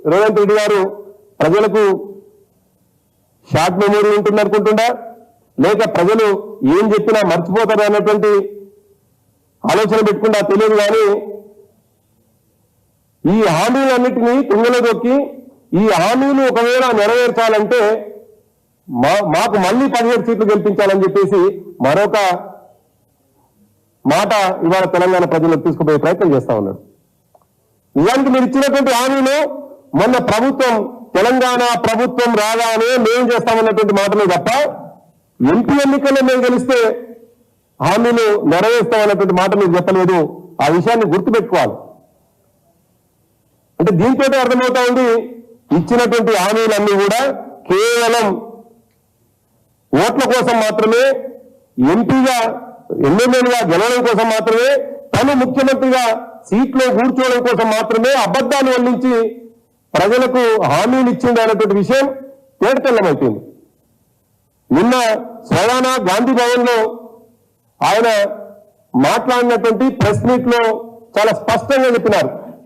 రేవంత్ రెడ్డి గారు ప్రజలకు short memory ఉంటుంది అనుకుంటుండా, లేక ప్రజలు ఏం చెప్పినా మర్చిపోతారు అన్నటువంటి ఆలోచన పెట్టుకుంటా తెలియదు. కానీ ఈ హామీలన్నింటినీ తుంగలో దొక్కి ఈ హామీలు ఒకవేళ నెరవేర్చాలంటే మాకు మళ్ళీ 17 సీట్లు గెలిపించాలని చెప్పేసి మరొక మాట ఇవాళ తెలంగాణ ప్రజలకు తీసుకుపోయే ప్రయత్నం చేస్తా ఉన్నారు. నిజానికి మీరు ఇచ్చినటువంటి హామీలు మొన్న ప్రభుత్వం తెలంగాణ ప్రభుత్వం రాగానే మేము చేస్తామన్నటువంటి మాటలే తప్ప ఎంపీ ఎన్నికల్లో మేము గెలిస్తే హామీలు నెరవేర్స్తామన్నటువంటి మాట మీరు చెప్పలేదు. ఆ విషయాన్ని గుర్తుపెట్టుకోవాలి. అంటే దీంతో అర్థమవుతా ఉంది ఇచ్చినటువంటి హామీలన్నీ కూడా కేవలం ఓట్ల కోసం మాత్రమే, ఎంపీగా ఎమ్మెల్యేలుగా గెలవడం కోసం మాత్రమే, తను ముఖ్యమంత్రిగా సీట్లో కూర్చోవడం కోసం మాత్రమే అబద్ధాలు వల్లించి ప్రజలకు హామీలు ఇచ్చింది అన్నటువంటి విషయం తేటతెల్లమైపోయింది. నిన్న స్వయానా గాంధీ భవన్ లో ఆయన మాట్లాడినటువంటి ప్రెస్ మీట్ లో చాలా స్పష్టంగా చెప్పినారు.